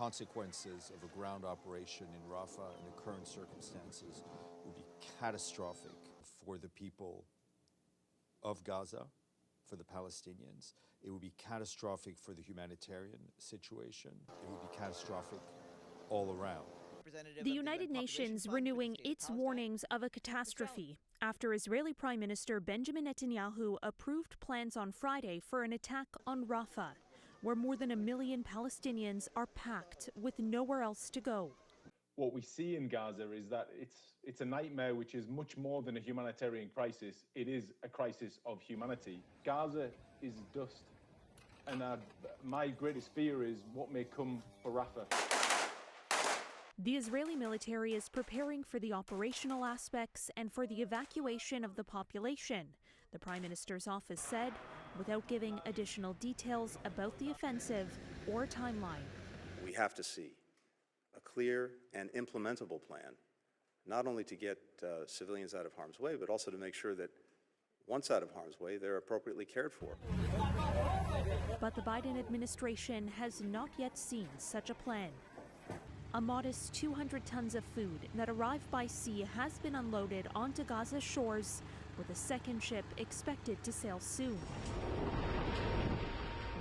consequences of a ground operation in Rafah in the current circumstances would be catastrophic for the people of Gaza, for the Palestinians. It would be catastrophic for the humanitarian situation. It would be catastrophic all around. The United Nations renewing its warnings of a catastrophe after Israeli Prime Minister Benjamin Netanyahu approved plans on Friday for an attack on Rafah, where more than 1 million Palestinians are packed with nowhere else to go. What we see in Gaza is that it's a nightmare which is much more than a humanitarian crisis. It is a crisis of humanity. Gaza is dust, and my greatest fear is what may come for Rafah. The Israeli military is preparing for the operational aspects and for the evacuation of the population, the Prime Minister's office said, without giving additional details about the offensive or timeline. We have to see a clear and implementable plan, not only to get civilians out of harm's way, but also to make sure that once out of harm's way, they're appropriately cared for. But the Biden administration has not yet seen such a plan. A modest 200 tons of food that arrived by sea has been unloaded onto Gaza's shores, with a second ship expected to sail soon.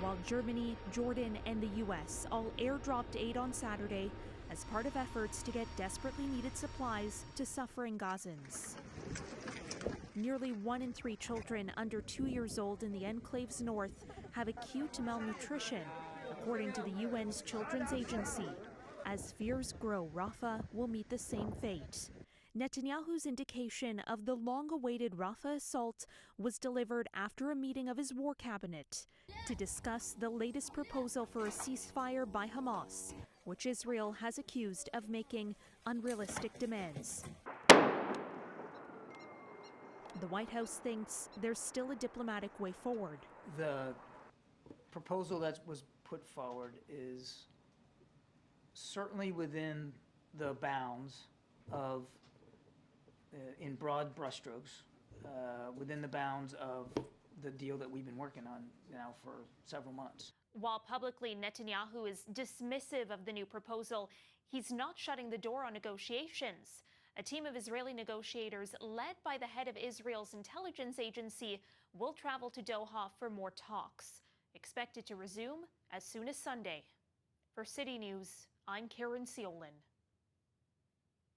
While Germany, Jordan, and the U.S. all airdropped aid on Saturday as part of efforts to get desperately needed supplies to suffering Gazans. Nearly 1 in 3 children under 2 years old in the enclave's north have acute malnutrition, according to the UN's Children's Agency. As fears grow, Rafah will meet the same fate. Netanyahu's indication of the long-awaited Rafah assault was delivered after a meeting of his war cabinet to discuss the latest proposal for a ceasefire by Hamas, which Israel has accused of making unrealistic demands. The White House thinks there's still a diplomatic way forward. The proposal that was put forward is certainly within the bounds of, in broad brushstrokes, within the bounds of the deal that we've been working on now for several months. While publicly Netanyahu is dismissive of the new proposal, he's not shutting the door on negotiations. A team of Israeli negotiators led by the head of Israel's intelligence agency will travel to Doha for more talks, expected to resume as soon as Sunday. For City News, I'm Caryn Ceolin.